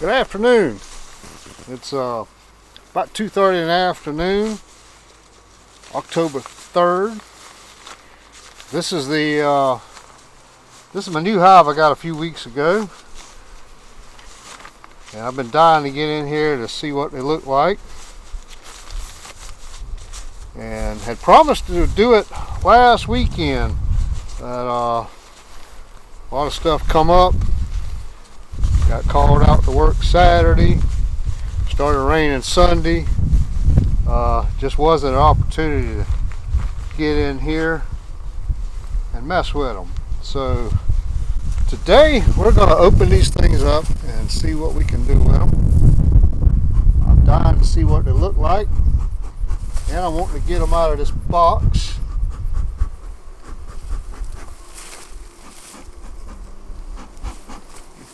Good afternoon. It's about 2:30 in the afternoon, October 3rd. This is my new hive I got a few weeks ago, and I've been dying to get in here to see what they look like, and had promised to do it last weekend, but a lot of stuff come up. Got called out to work Saturday, started raining Sunday. Just wasn't an opportunity to get in here and mess with them. So today we're going to open these things up and see what we can do with them. I'm dying to see what they look like, and I want to get them out of this box.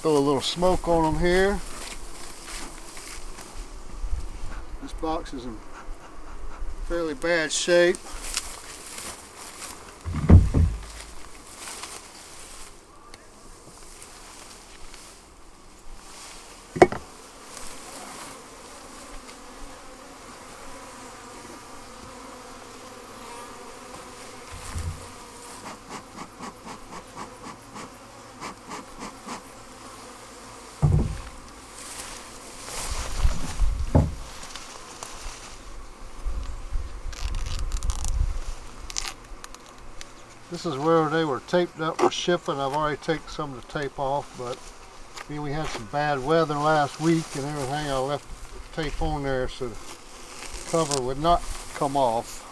Throw a little smoke on them here. This box is in fairly bad shape. This is where they were taped up for shipping. I've already taken some of the tape off, but we had some bad weather last week and everything. I left the tape on there so the cover would not come off.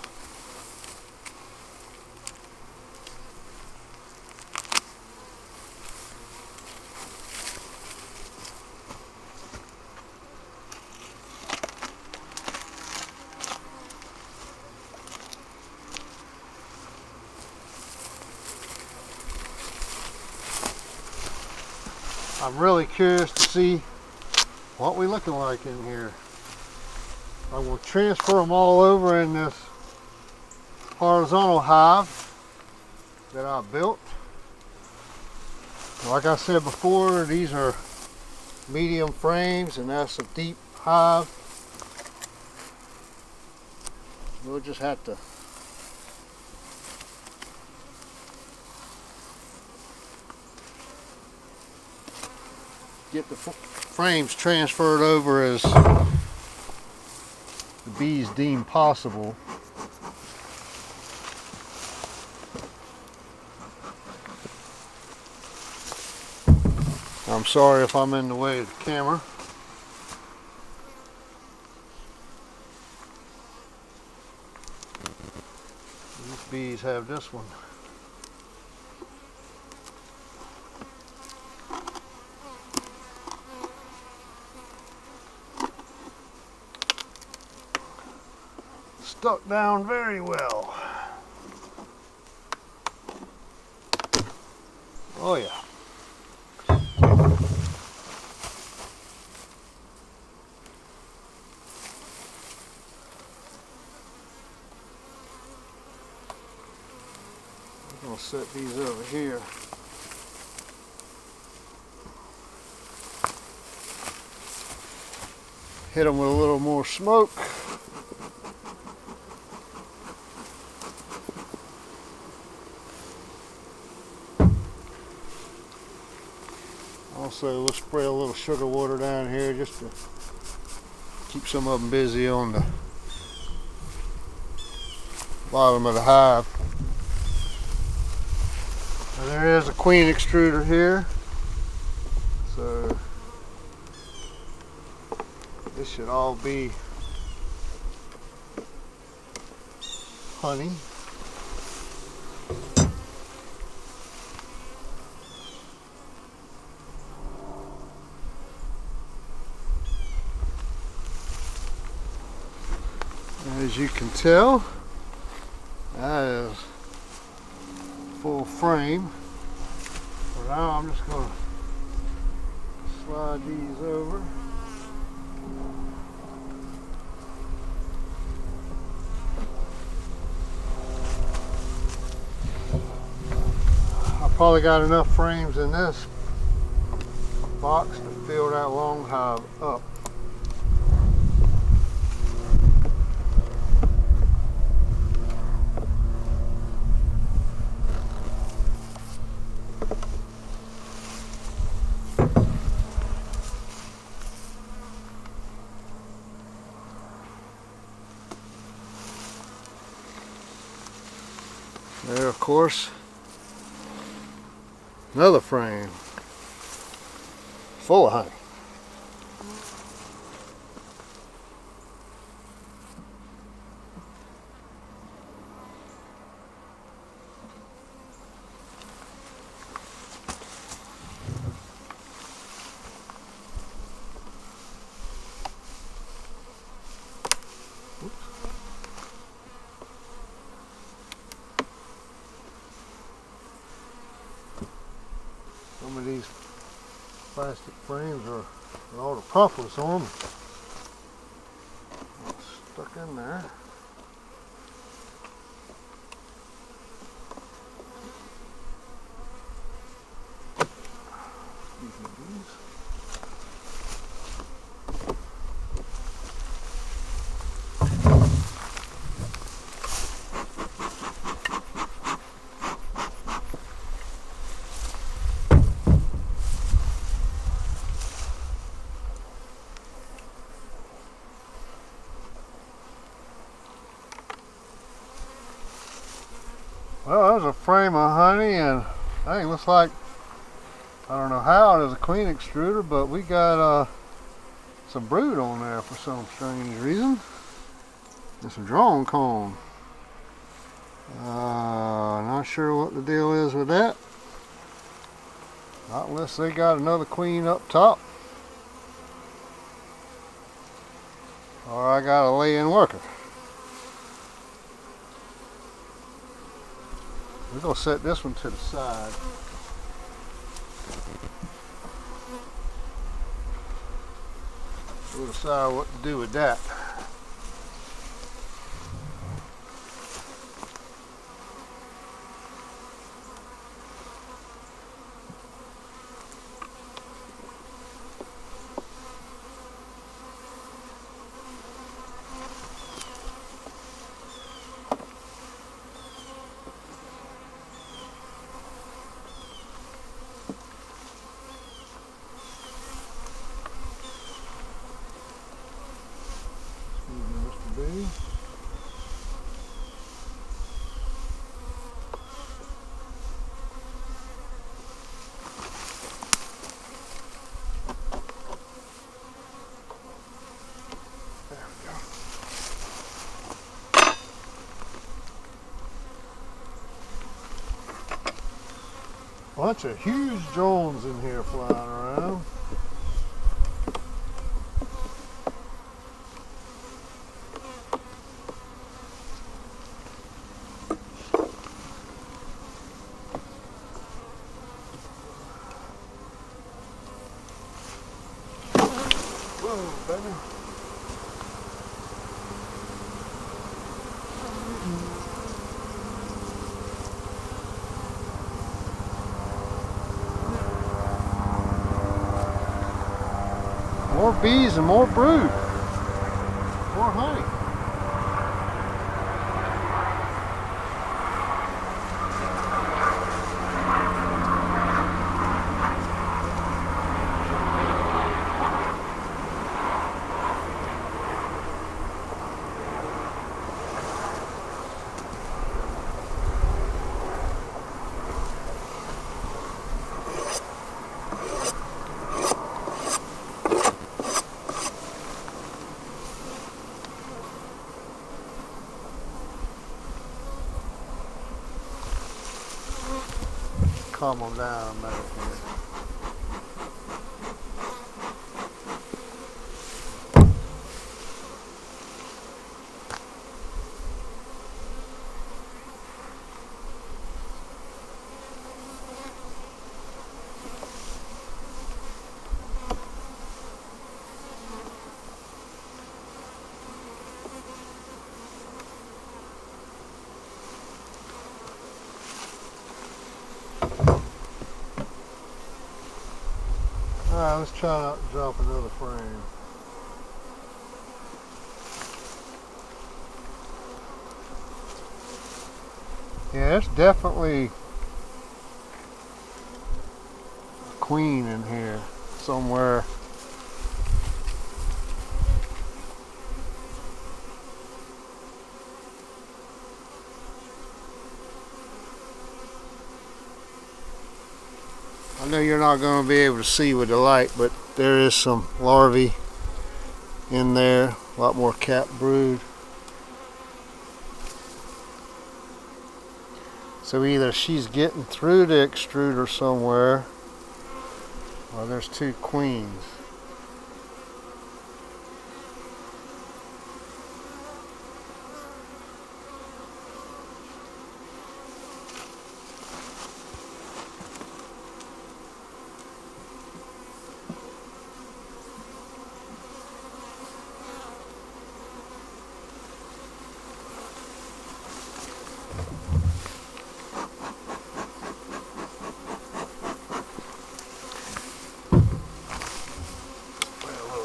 I'm really curious to see what we're looking like in here. I will transfer them all over in this horizontal hive that I built. Like I said before, these are medium frames, and that's a deep hive. We'll just have to get the frames transferred over as the bees deem possible. I'm sorry if I'm in the way of the camera. These bees have this one. Stuck down very well. Oh yeah. I'm gonna set these over here. Hit them with a little more smoke. Also, we'll spray a little sugar water down here just to keep some of them busy on the bottom of the hive. And there is a queen extruder here, so this should all be honey. As you can tell, that is full frame. For now, I'm just going to slide these over. I probably got enough frames in this box to fill that long hive up. There, of course, another frame full of honey. Some of these plastic frames are with all the puffers on them. Stuck in there. Well, there's a frame of honey, and I think it looks like, I don't know how it is a queen extruder, but we got some brood on there for some strange reason. And some drone comb. Not sure what the deal is with that. Not unless they got another queen up top. Or I got a lay-in worker. We're going to set this one to the side. We'll decide what to do with that. Bee. There we go. Bunch of huge drones in here flying around. Whoa, baby. More bees and more brood. More honey. Calm them down a minute here. Alright, let's try not to drop another frame. Yeah, it's definitely a queen in here somewhere. I know you're not going to be able to see with the light, but there is some larvae in there. A lot more cap brood. So either she's getting through the extruder somewhere, or there's two queens.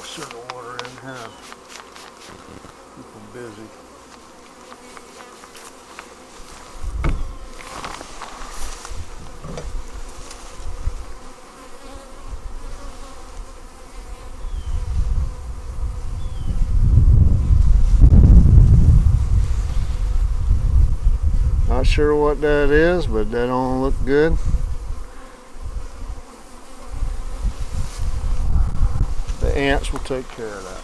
Sugar water in here. Keep them busy. Not sure what that is, but that don't look good. The ants will take care of that.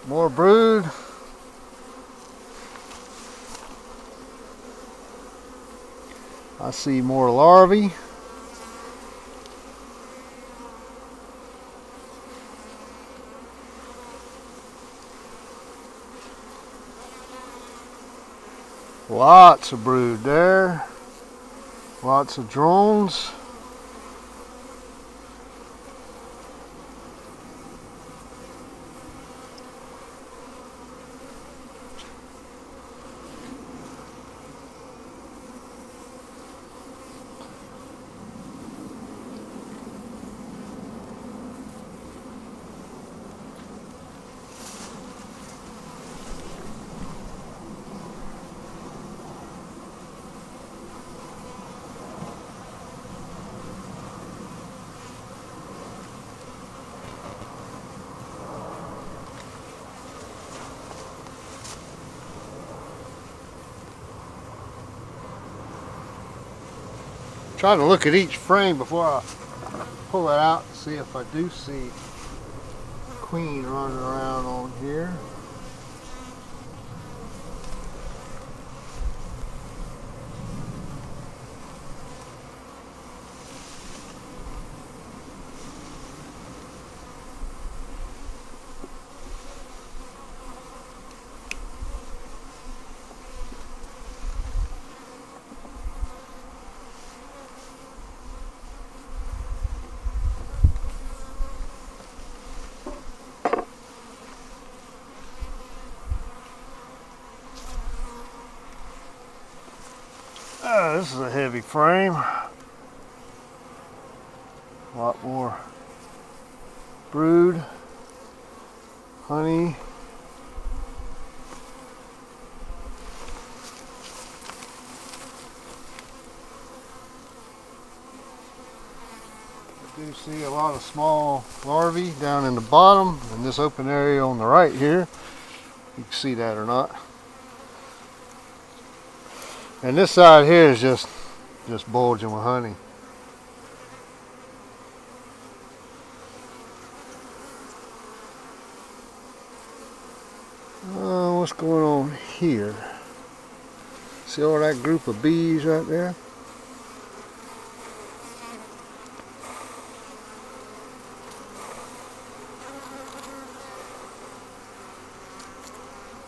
More brood. I see more larvae. Lots of brood there. Lots of drones. Trying to look at each frame before I pull it out to see if I do see queen running around on here. This is a heavy frame. A lot more brood, honey. I do see a lot of small larvae down in the bottom in this open area on the right here. You can see that or not. And this side here is just bulging with honey. What's going on here? See all that group of bees right there?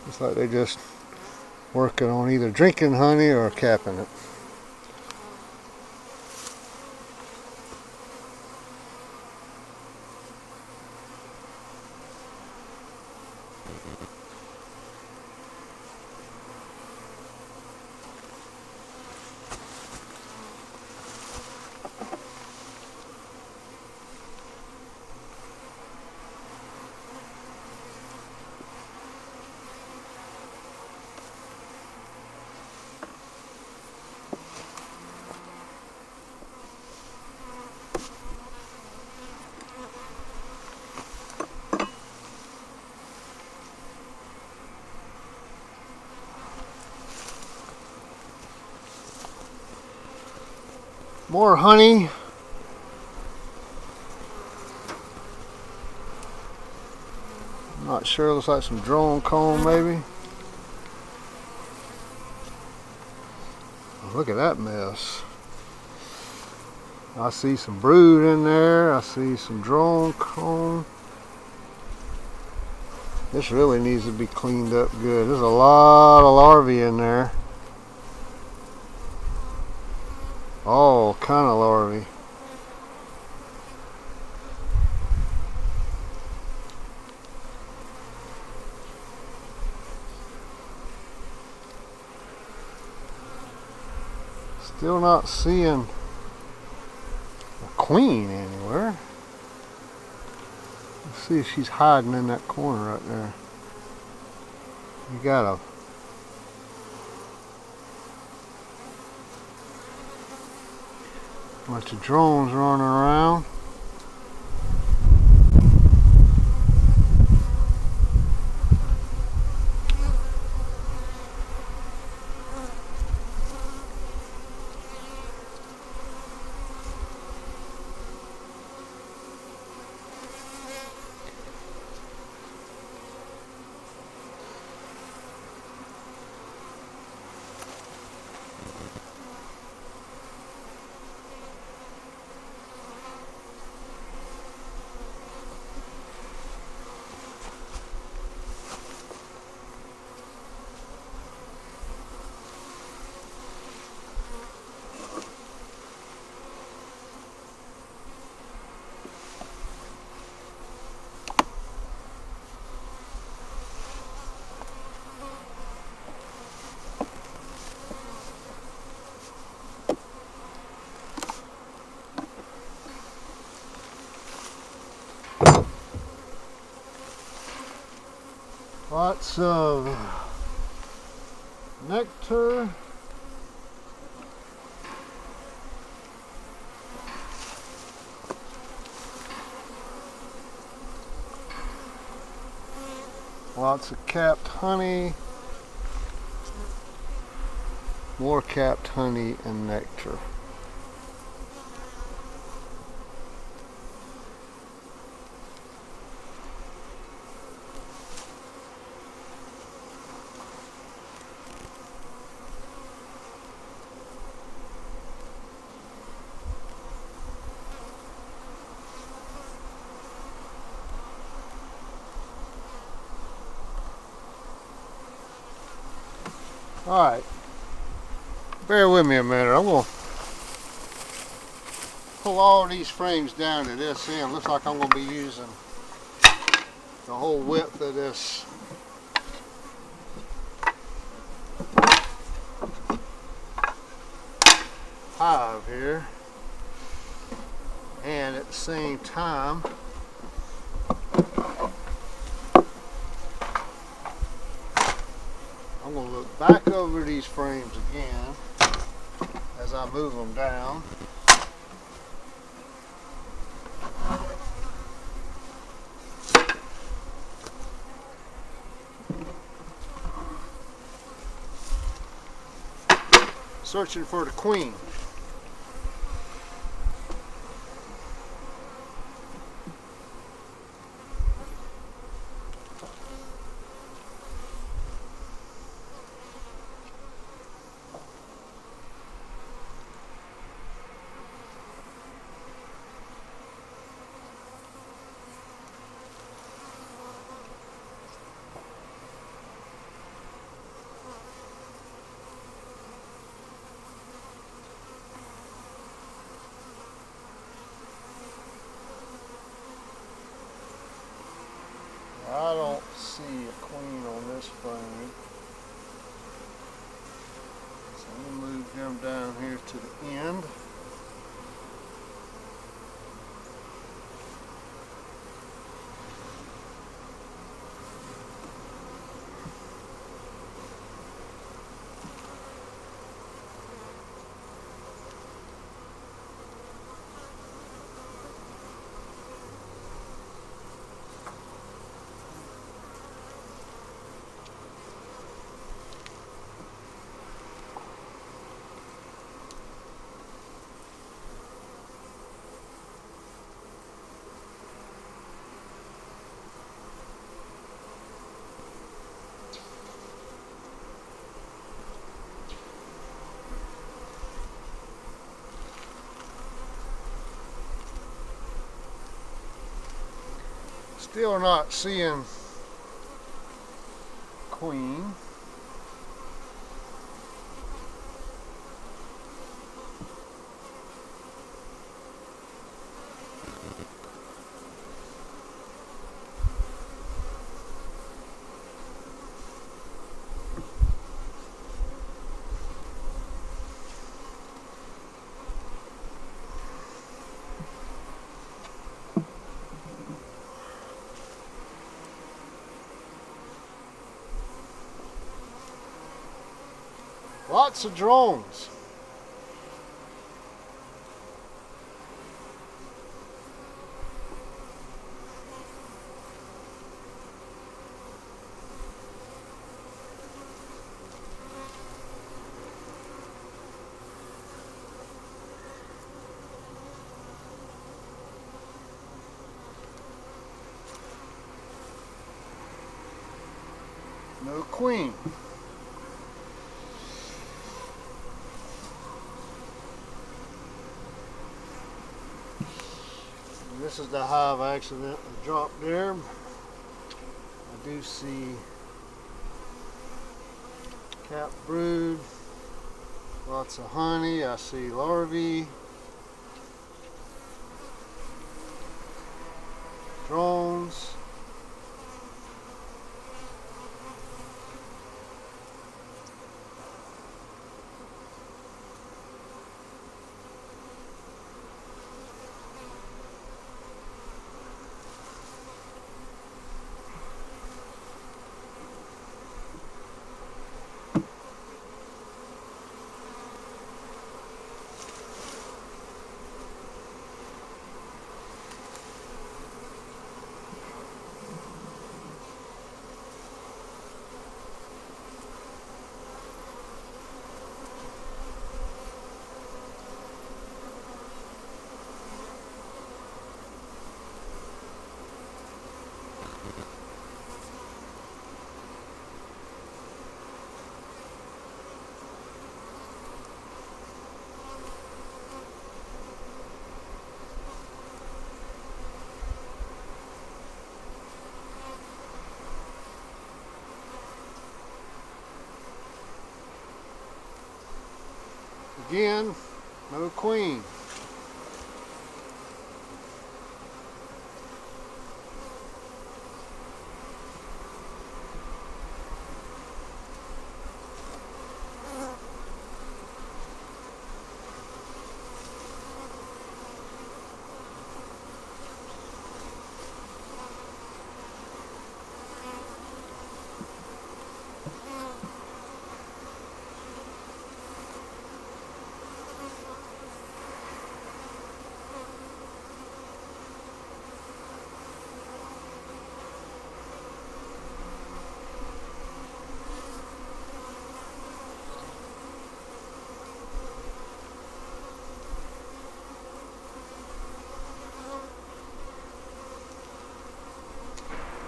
Looks like they're just working on either drinking honey or capping it. More honey. I'm not sure, looks like some drone comb maybe. Oh, look at that mess. I see some brood in there. I see some drone comb. This really needs to be cleaned up good. There's a lot of larvae in there. All kind of larvae. Still not seeing a queen anywhere. Let's see if she's hiding in that corner right there. You got a bunch of drones running around. Lots of nectar. Lots of capped honey. More capped honey and nectar. Alright, bear with me a minute. I'm going to pull all these frames down to this end. Looks like I'm going to be using the whole width of this hive here. And at the same time, I'm going to look back over these frames again as I move them down. Searching for the queen. them down here to the end. Still not seeing queen. Lots of drones. No queen. This is the hive I accidentally dropped there. I do see cap brood, lots of honey. I see larvae, drones. Again, no queen.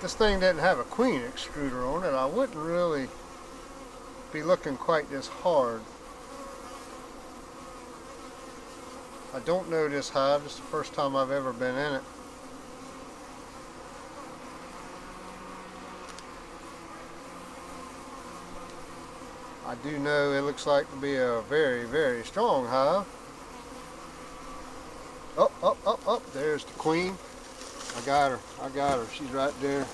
This thing didn't have a queen extruder on it, I wouldn't really be looking quite this hard. I don't know this hive. This is the first time I've ever been in it. I do know it looks like to be a very, very strong hive. Oh, there's the queen. I got her, she's right there.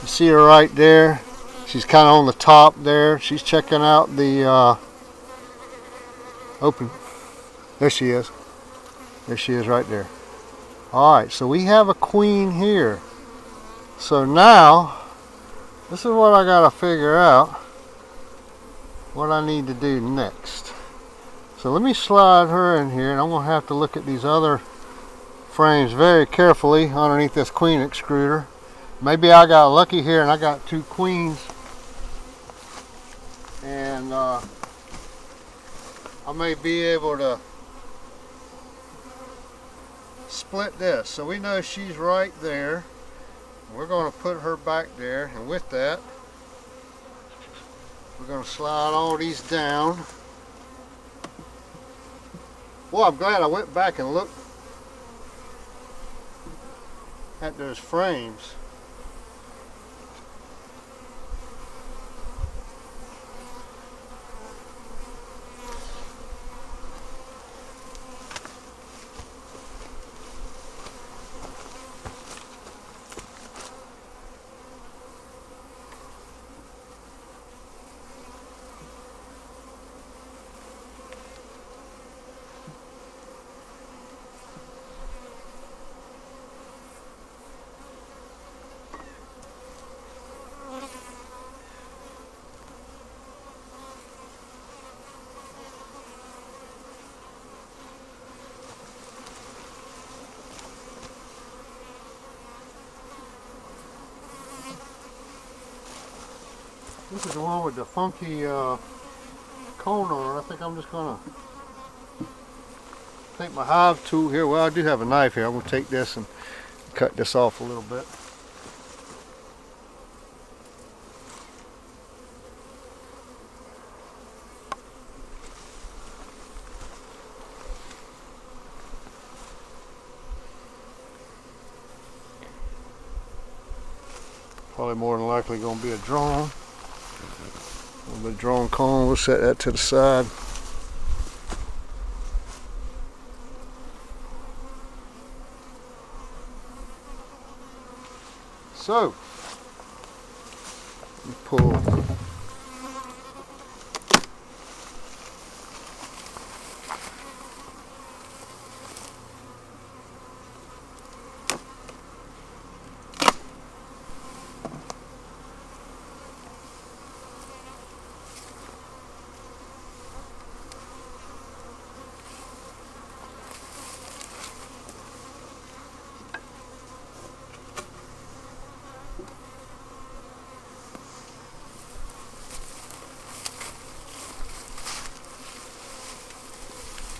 You see her right there? She's kind of on the top there. She's checking out the open. There she is. There she is right there. Alright, so we have a queen here. So now, this is what I gotta figure out what I need to do next. So let me slide her in here, and I'm gonna have to look at these other frames very carefully underneath this queen extruder. Maybe I got lucky here and I got two queens, and I may be able to split this. So we know she's right there. We're going to put her back there, and with that we're going to slide all these down. Well, I'm glad I went back and looked at those frames. This is the one with the funky cone on it. I think I'm just going to take my hive tool here. Well, I do have a knife here. I'm going to take this and cut this off a little bit. Probably more than likely going to be a drone. A little bit of drone cone. We'll set that to the side. So, you pull.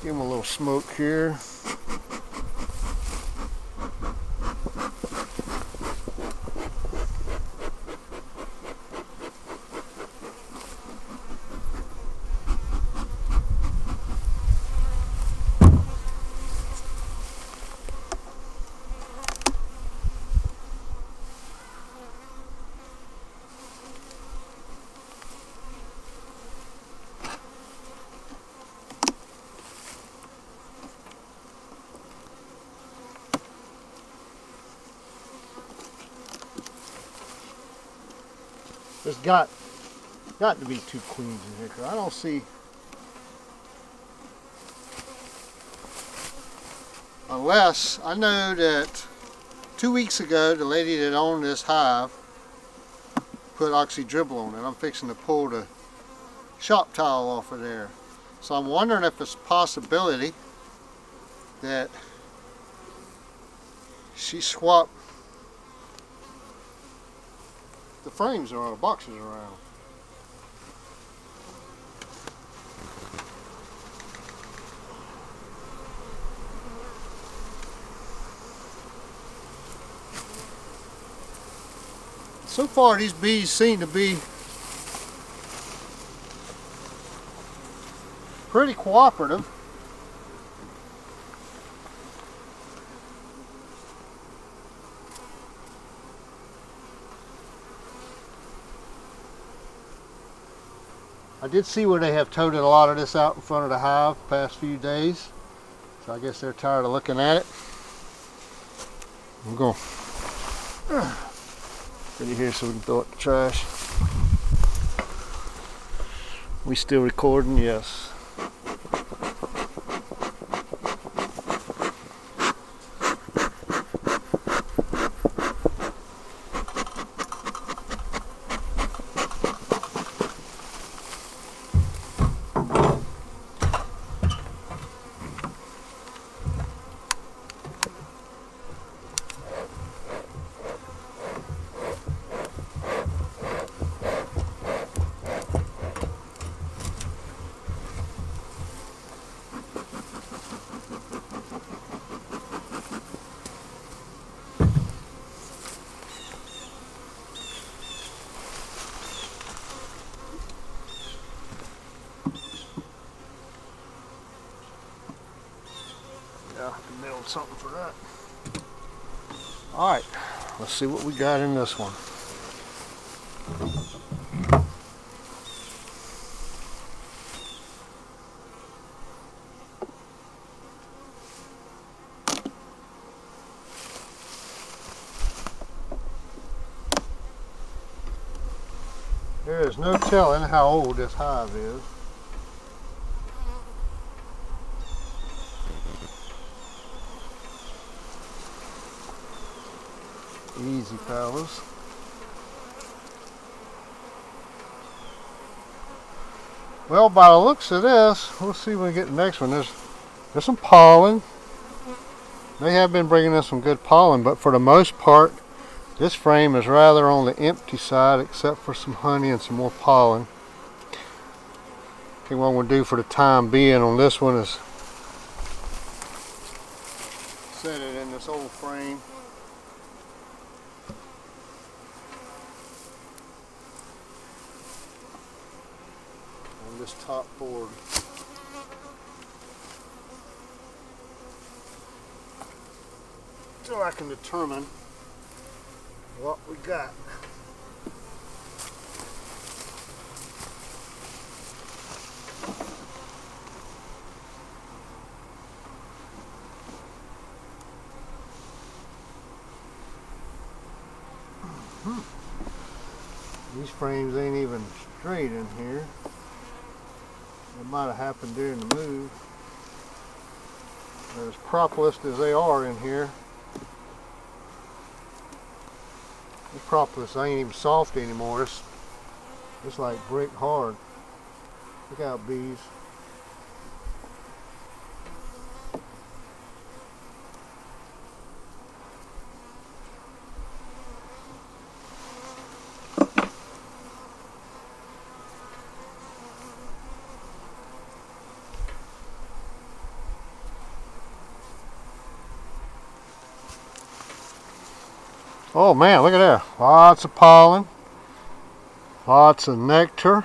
Give them a little smoke here. There's got to be two queens in here, because I don't see, unless, I know that 2 weeks ago the lady that owned this hive put oxy dribble on it. I'm fixing to pull the shop tile off of there. So I'm wondering if it's a possibility that she swapped the frames around, the boxes around. So far these bees seem to be pretty cooperative. I did see where they have toted a lot of this out in front of the hive the past few days. So I guess they're tired of looking at it. I'm going to put it here so we can throw it in the trash. We still recording? Yes. I have to build something for that. Alright, let's see what we got in this one. There is no telling how old this hive is. Easy, fellas. Well, by the looks of this, we'll see when we get the next one. There's some pollen. They have been bringing us some good pollen, but for the most part, this frame is rather on the empty side, except for some honey and some more pollen. I think what I'm going to do for the time being on this one is set it in this old frame. On this top board. So I can determine what we got. These frames ain't even straight in here. It might have happened during the move. They're as propolis as they are in here. This propolis ain't even soft anymore. It's like brick hard. Look out, bees. Oh man, look at that. Lots of pollen. Lots of nectar.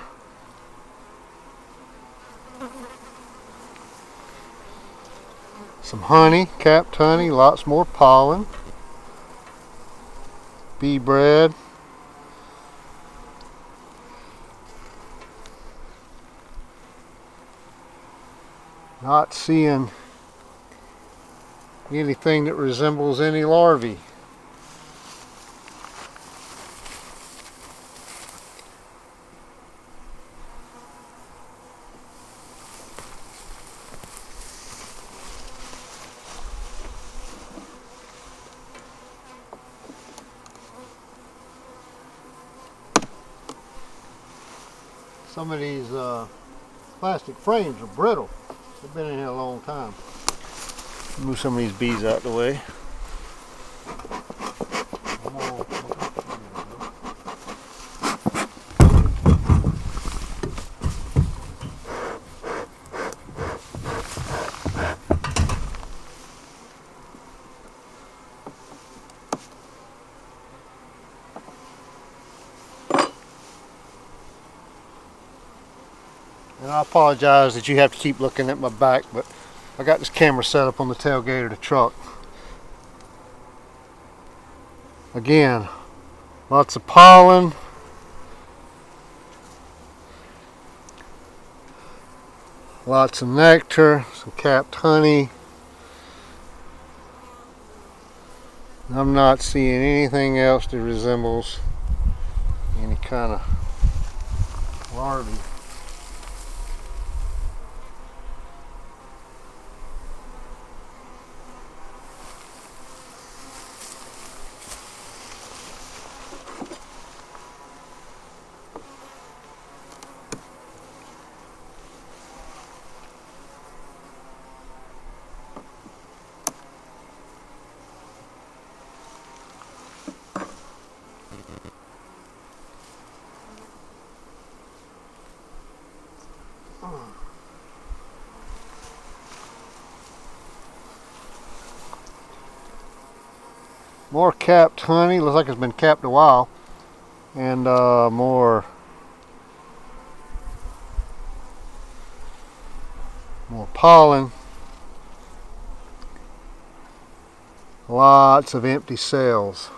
Some honey, capped honey, lots more pollen. Bee bread. Not seeing anything that resembles any larvae. Some of these plastic frames are brittle. They've been in here a long time. Move some of these bees out the way. And I apologize that you have to keep looking at my back, but I got this camera set up on the tailgate of the truck. Again, lots of pollen. Lots of nectar, some capped honey. I'm not seeing anything else that resembles any kind of larvae. More capped honey. Looks like it's been capped a while. And more pollen. Lots of empty cells.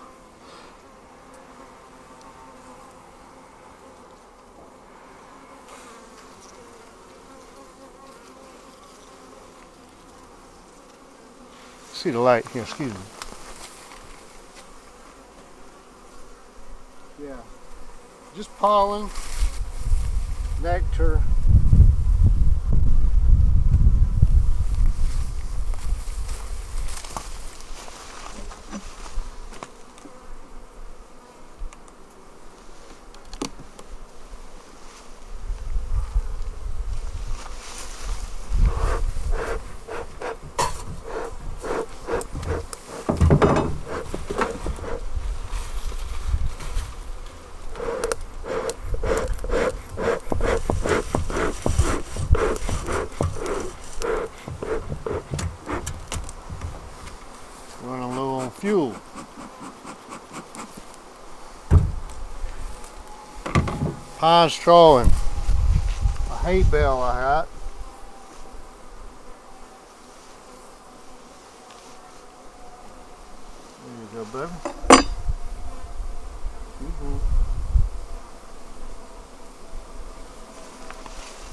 See the light here, excuse me. Yeah, just pollen, nectar. Running low on fuel. Pine straw and a hay bale I got. There you go, baby.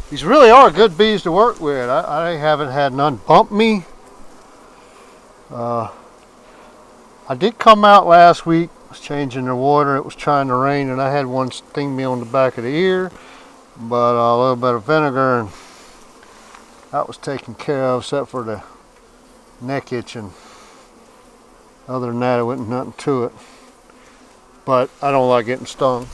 These really are good bees to work with. I haven't had none bump me. I did come out last week, was changing the water, it was trying to rain, and I had one sting me on the back of the ear, but a little bit of vinegar and that was taken care of, except for the neck itching. Other than that, it wasn't nothing to it. But I don't like getting stung.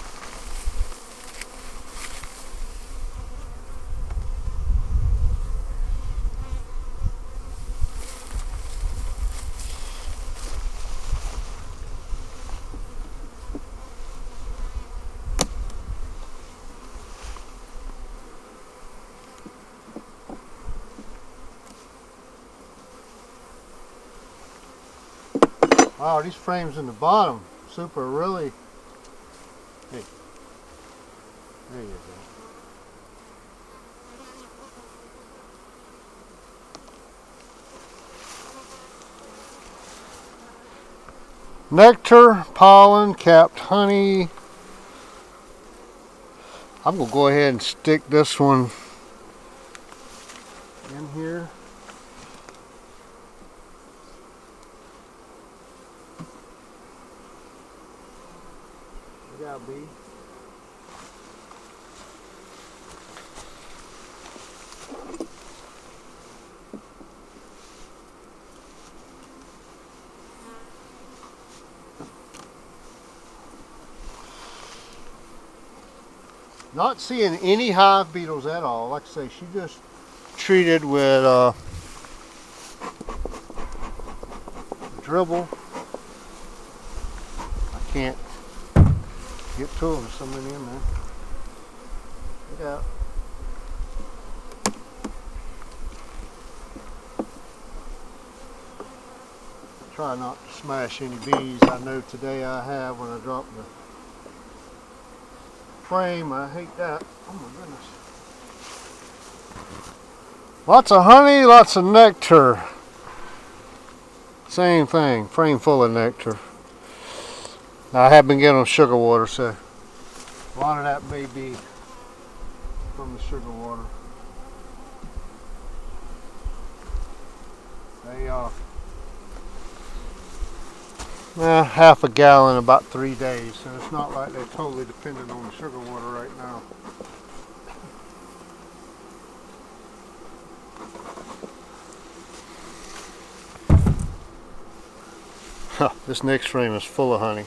Wow, these frames in the bottom, super really. Hey, there you go. Nectar, pollen, capped honey. I'm gonna go ahead and stick this one in here. Yeah, bee. Not seeing any hive beetles at all. Like I say, she just treated with dribble. I can't get to them, so many in there. Look out. Try not to smash any bees. I know today I have when I drop the frame. I hate that. Oh my goodness. Lots of honey, lots of nectar. Same thing, frame full of nectar. Now I have been getting them sugar water, so a lot of that may be from the sugar water. They half a gallon about 3 days, so it's not like they're totally dependent on the sugar water right now. This next frame is full of honey.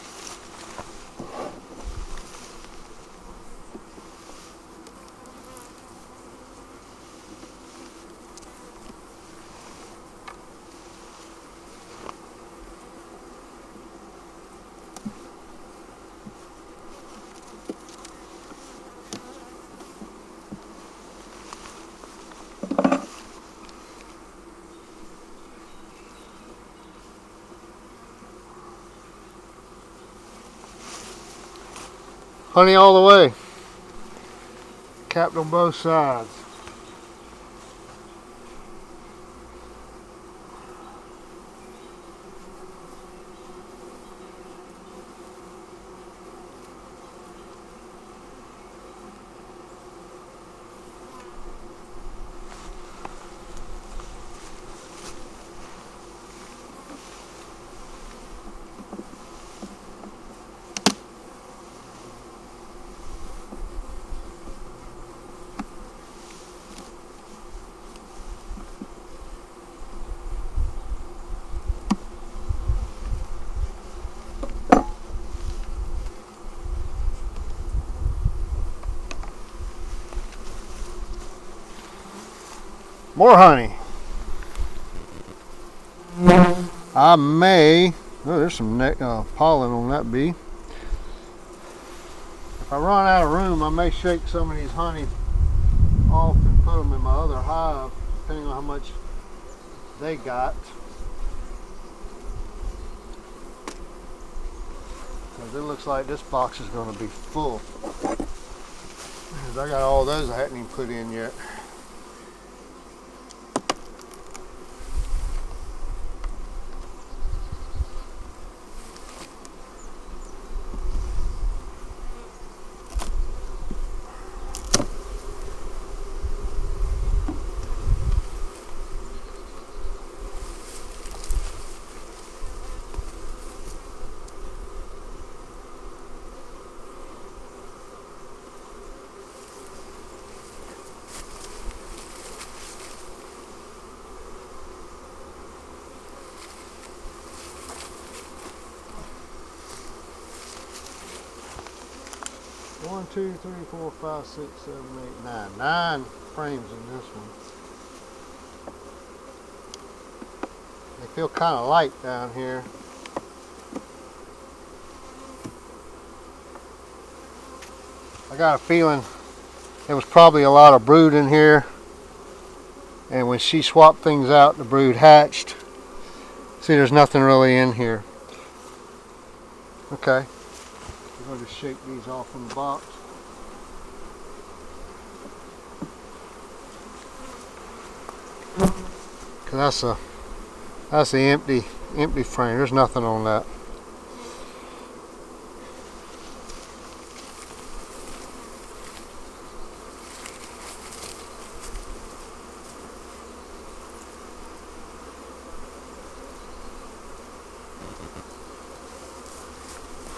Honey all the way. Capped on both sides. More honey. I may, oh, there's some pollen on that bee. If I run out of room, I may shake some of these honey off and put them in my other hive, depending on how much they got. Because it looks like this box is going to be full. Because I got all those I hadn't even put in yet. One, two, three, four, five, six, seven, eight, nine. 9 frames in this one. They feel kind of light down here. I got a feeling there was probably a lot of brood in here, and when she swapped things out, the brood hatched. See, there's nothing really in here. Okay. I'm going to shake these off from the box. Cause that's the empty frame. There's nothing on that.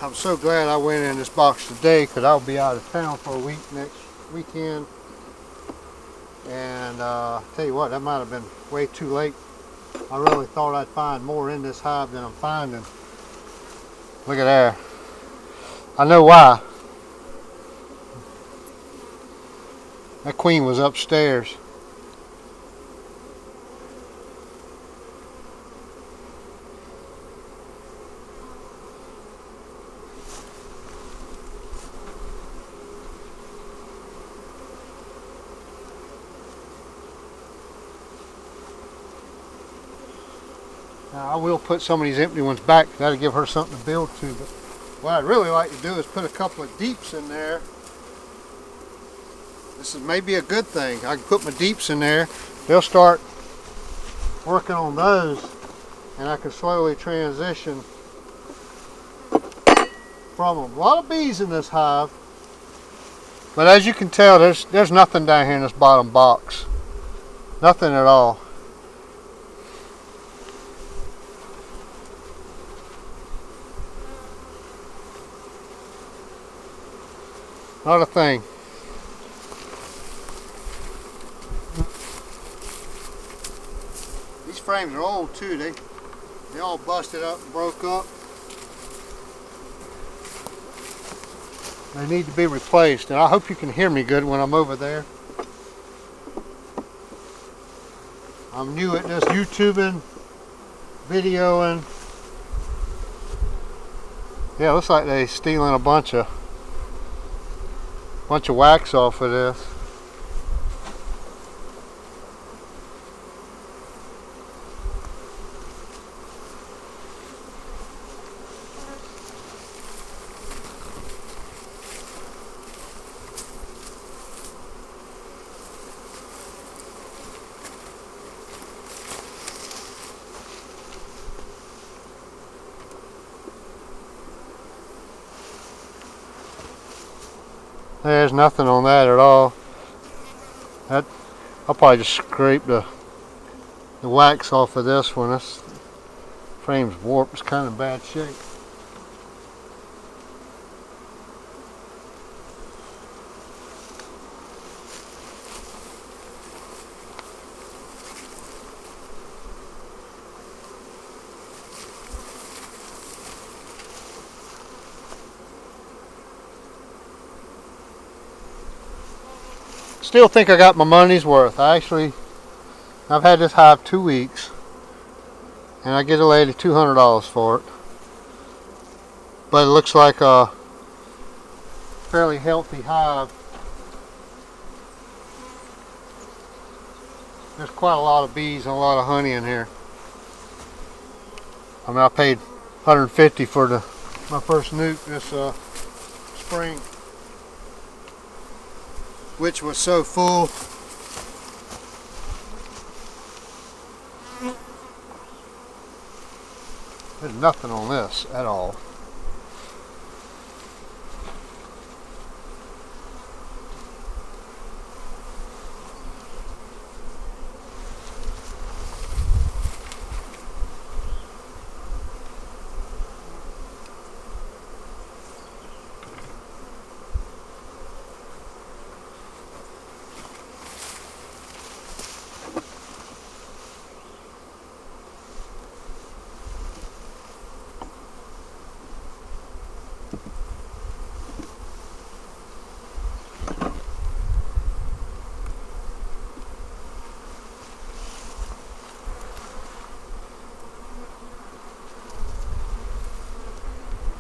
I'm so glad I went in this box today because I'll be out of town for a week next weekend. And tell you what, that might have been way too late. I really thought I'd find more in this hive than I'm finding. Look at there. I know why. That queen was upstairs. Now, I will put some of these empty ones back. That'll give her something to build to. But what I'd really like to do is put a couple of deeps in there. This is maybe a good thing. I can put my deeps in there. They'll start working on those, and I can slowly transition from them. A lot of bees in this hive, but as you can tell, there's nothing down here in this bottom box. Nothing at all. Not a thing. These frames are old too. They all busted up and broke up. They need to be replaced, and I hope you can hear me good when I'm over there. I'm new at this YouTubing, videoing. Yeah, looks like they're stealing a bunch of wax off of this. There's nothing on that at all. I'll probably just scrape the wax off of this one. This frame's warped. It's kind of bad shape. Still think I got my money's worth. I've had this hive 2 weeks, and I get a lady $200 for it. But it looks like a fairly healthy hive. There's quite a lot of bees and a lot of honey in here. I mean, I paid $150 for my first nuke this spring, which was so full. There's nothing on this at all.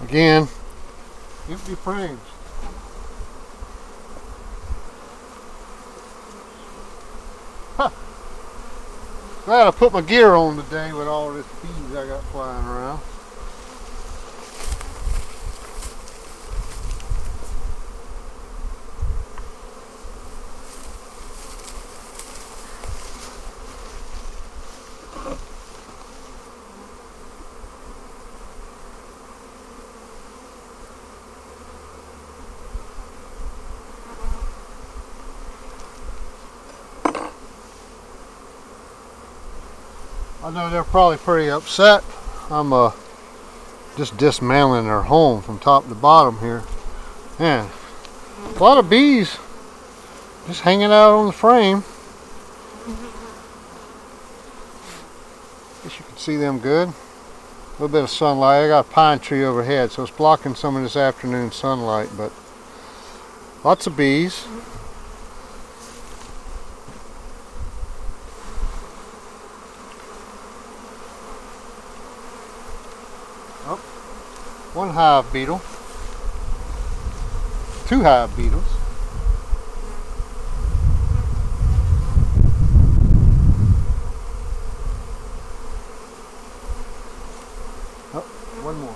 Again, empty frames. Huh. Glad I put my gear on today with all this bees I got flying around. I know they're probably pretty upset. I'm just dismantling their home from top to bottom here. Man, a lot of bees just hanging out on the frame. Guess you can see them good. A little bit of sunlight. I got a pine tree overhead, so it's blocking some of this afternoon sunlight, but lots of bees. Oh, one hive beetle, two hive beetles. Oh, one more.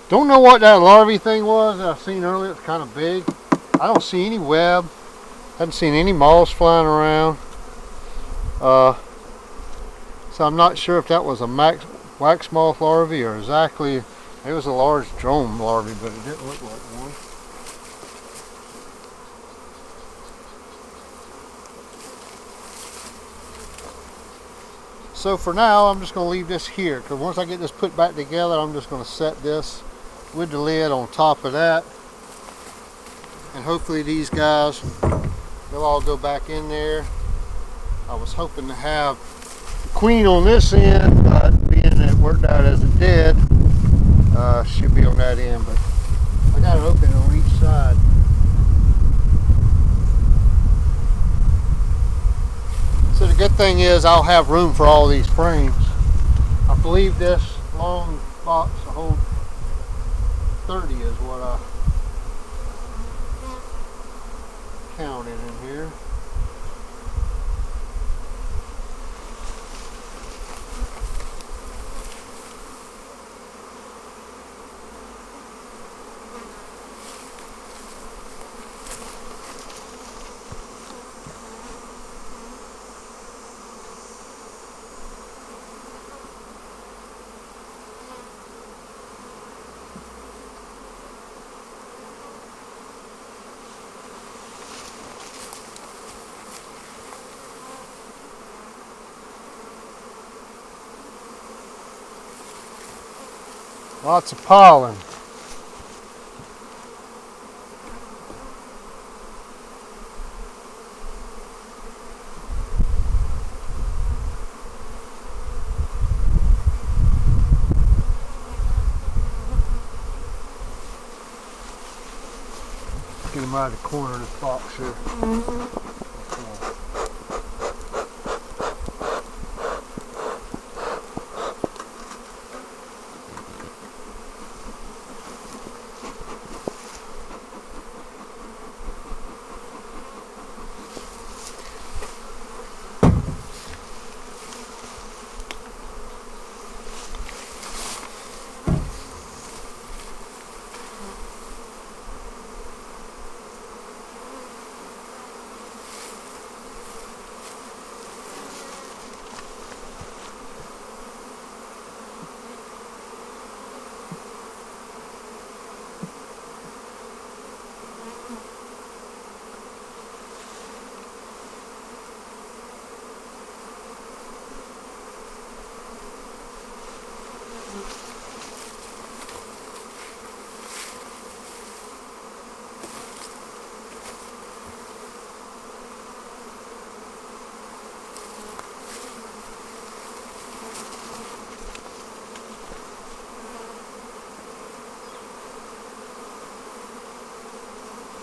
Don't know what that larvae thing was that I've seen earlier. It's kind of big. I don't see any web. Haven't seen any moths flying around. So I'm not sure if that was a wax moth larvae or exactly. It was a large drone larvae, but it didn't look like one. So for now, I'm just going to leave this here, because once I get this put back together, I'm just going to set this with the lid on top of that, and hopefully these guys, they'll all go back in there. I was hoping to have the queen on this end, but being that it worked out as it did, should be on that end, but I got it open on each side. So the good thing is I'll have room for all these frames. I believe this long box will hold 30 is what I counted in here. Lots of pollen. Get him out of the corner of this box here.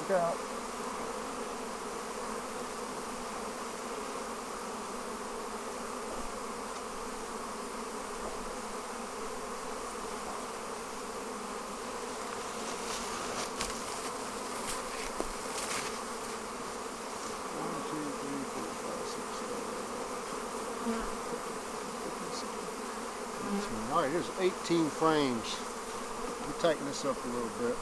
Look out. All right, here's 18 frames. We'll tighten this up a little bit.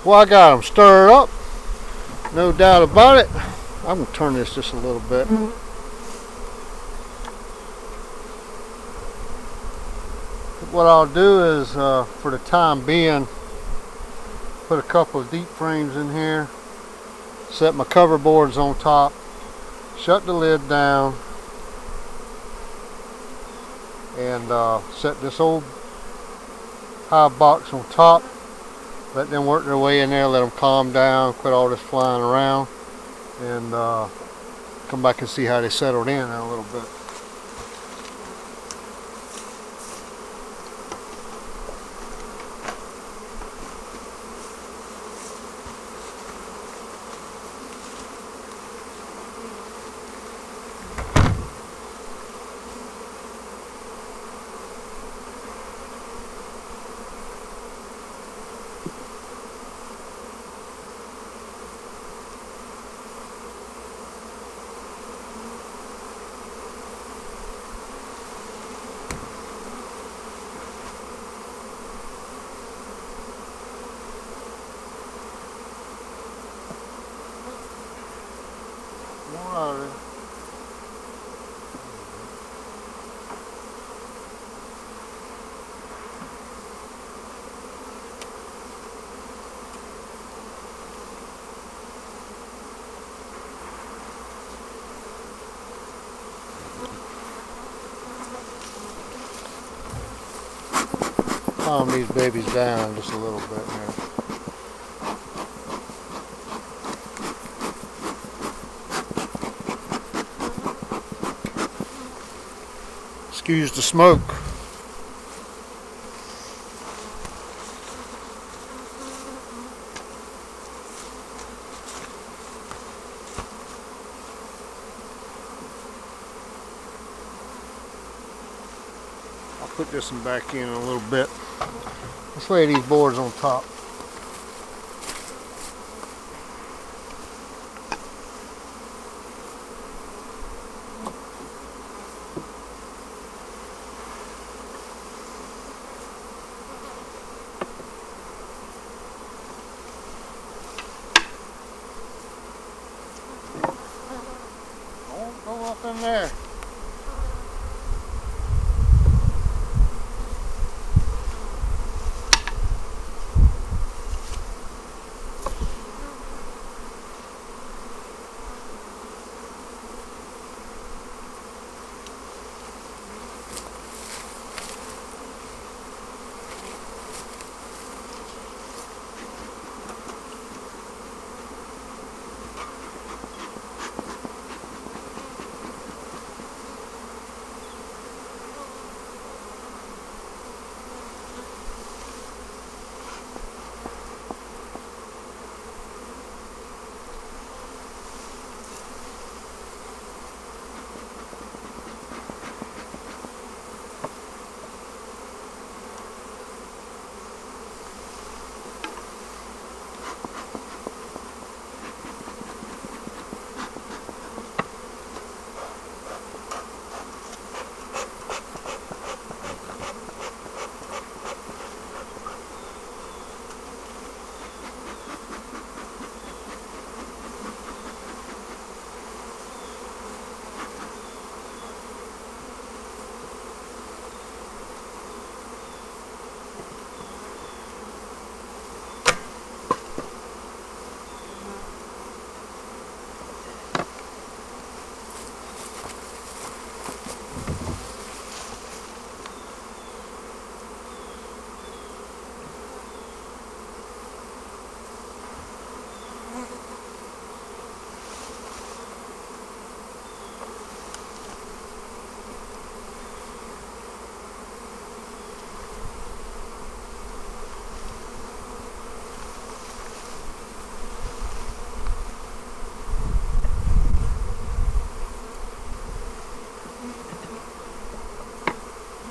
Well, I got them stirred up, no doubt about it. I'm going to turn this just a little bit. What I'll do is, for the time being, put a couple of deep frames in here, set my cover boards on top, shut the lid down, and set this old hive box on top. Let them work their way in there, let them calm down, quit all this flying around, and come back and see how they settled in a little bit. Alright. Calm these babies down just a little bit now. Excuse the smoke. put this one back in a little bit. Let's lay these boards on top. Don't go up in there.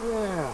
Yeah.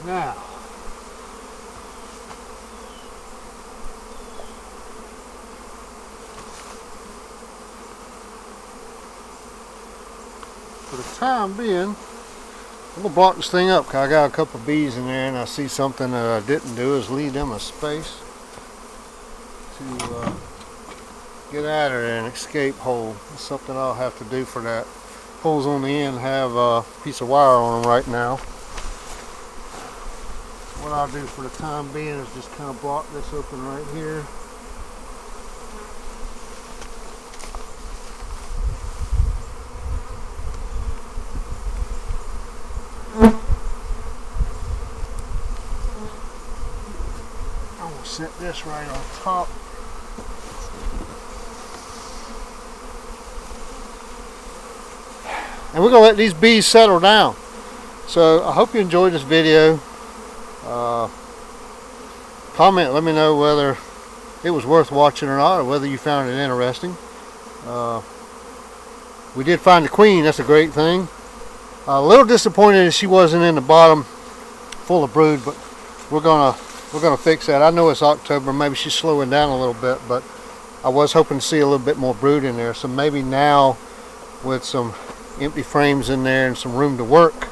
Now, for the time being, I'm gonna block this thing up because I got a couple of bees in there, and I see something that I didn't do is leave them a space to get out of there, an escape hole. That's something I'll have to do for that. Holes on the end have a piece of wire on them right now. What I'll do for the time being is just kind of block this open right here. I'm going to set this right on top. And we're going to let these bees settle down. So I hope you enjoyed this video. Comment, let me know whether it was worth watching or not, or whether you found it interesting. We did find the queen, that's a great thing. A little disappointed that she wasn't in the bottom full of brood, but we're gonna fix that. I know it's October, maybe she's slowing down a little bit, but I was hoping to see a little bit more brood in there. So maybe now, with some empty frames in there and some room to work,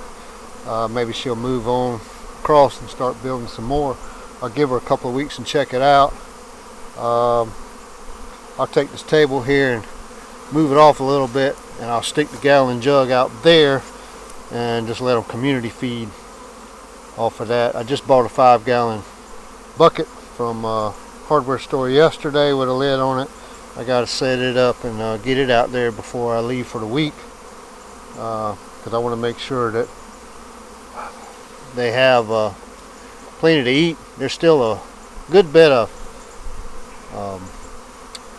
maybe she'll move on across and start building some more. I'll give her a couple of weeks and check it out. I'll take this table here and move it off a little bit, and I'll stick the gallon jug out there and just let them community feed off of that. I just bought a 5-gallon bucket from a hardware store yesterday with a lid on it. I got to set it up and get it out there before I leave for the week, because I want to make sure that they have plenty to eat. There's still a good bit of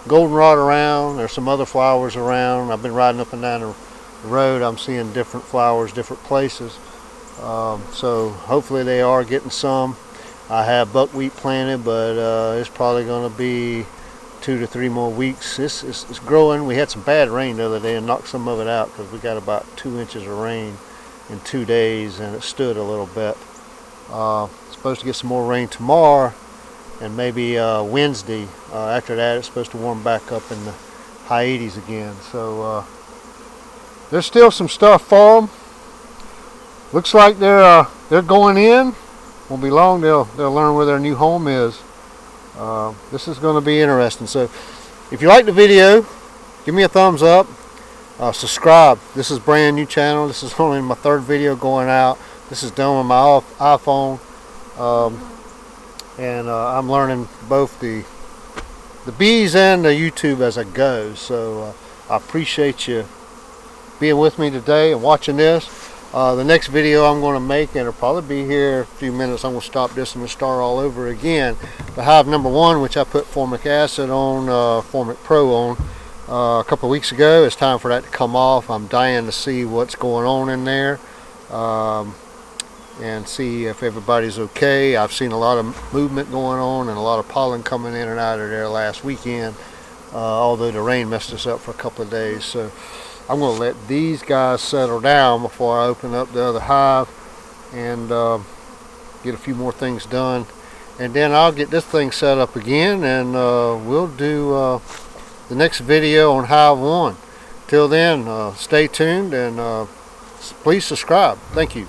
goldenrod around. There's some other flowers around. I've been riding up and down the road. I'm seeing different flowers, different places. So hopefully they are getting some. I have buckwheat planted, but it's probably going to be 2 to 3 more weeks. It's growing. We had some bad rain the other day and knocked some of it out because we got about 2 inches of rain in 2 days, and it stood a little bit. Supposed to get some more rain tomorrow and maybe Wednesday. After that, it's supposed to warm back up in the high 80s again. So there's still some stuff for them. Looks like they're going in. Won't be long. They'll learn where their new home is. This is going to be interesting. So if you like the video, give me a thumbs up. Subscribe. This is a brand new channel. This is only my 3rd video going out. This is done with my iPhone. And I'm learning both the bees and the YouTube as I go. So I appreciate you being with me today and watching this. The next video I'm going to make, and it'll probably be here in a few minutes, I'm going to stop this and start all over again. The hive number 1, which I put formic acid on, Formic Pro on a couple of weeks ago. It's time for that to come off. I'm dying to see what's going on in there. And see if everybody's okay. I've seen a lot of movement going on and a lot of pollen coming in and out of there last weekend, although the rain messed us up for a couple of days. So I'm going to let these guys settle down before I open up the other hive and get a few more things done, and then I'll get this thing set up again, and we'll do the next video on hive 1. Till then, stay tuned and please subscribe. Thank you.